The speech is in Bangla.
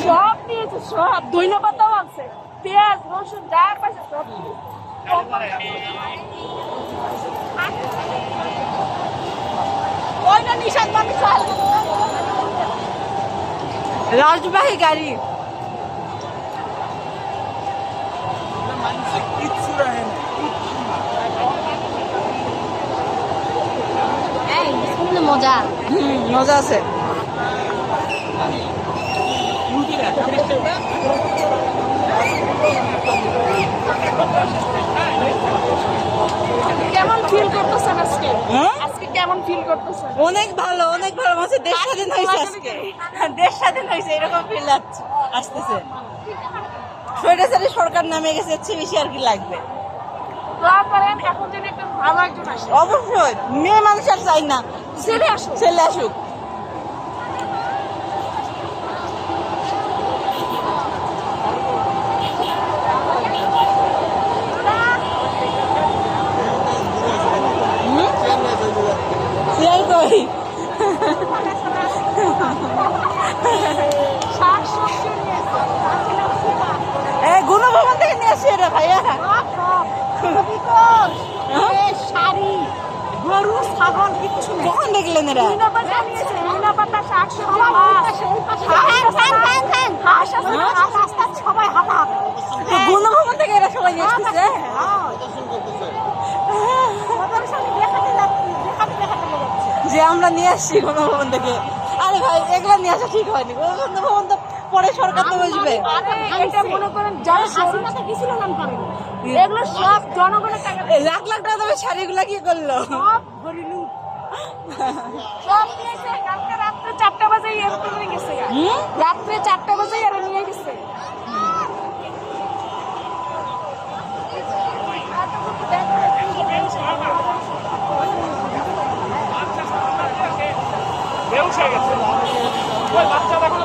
সব নিয়েছে, সব ধন্যবাদও আছে, পেঁয়াজ রসুন যা পাইছে সব। ওইটা নিশান মানুষ রাজবাহী গাড়ি মজা। মজা আছে। কেমন ফিল করতেছেন আজকে? আজকে কেমন ফিল করতেছেন? অনেক ভালো, অনেক ভালো। মনে দেশ স্বাধীন হয়েছে আজকে, দেশ স্বাধীন হয়েছে এরকম ফিল আসতেছে। স্বৈরাচারী সরকার নামে গেছে, হচ্ছে বেশি আর কি লাগবে। দোয়া করেন এখন যেন একটা ভালো একজন আসে। অবশ্যই মেয়ে মানুষ আর চাই না, ছেলে আসুক, ছেলে আসুক। শাকসবজি নিয়েছে, গুণভবন থেকে নিয়ে আসছি এটা ভাইয়া। শাড়ি গরু ছাগল কিচ্ছু নেই। কখন দেখলেন এরা? সবাই হাতা গুণভবন থেকে এরা সবাই নিয়ে আসতেছে। যে আমরা নিয়ে আসছি গণভবন থেকে। আরে ভাই এগুলো নিয়ে আসা ঠিক হয়নি, গণভবন তো পরে সরকার তো বুঝবে। এটা মনে করেন যারা হাসিনাতে গেছিল নাম করেন, এগুলো সব জনগণের টাকা, লাখ লাখ টাকা দামের শাড়িগুলা কি করলো? সব হরিলু সব নিয়েছে। কালকে রাত্রে 4টা বাজে এরকম নিয়ে গেছে, রাত্রে 4টা বাজে এরা নিয়ে গেছে। বেউস হয়ে গেছে। ওই বাচ্চা দেখো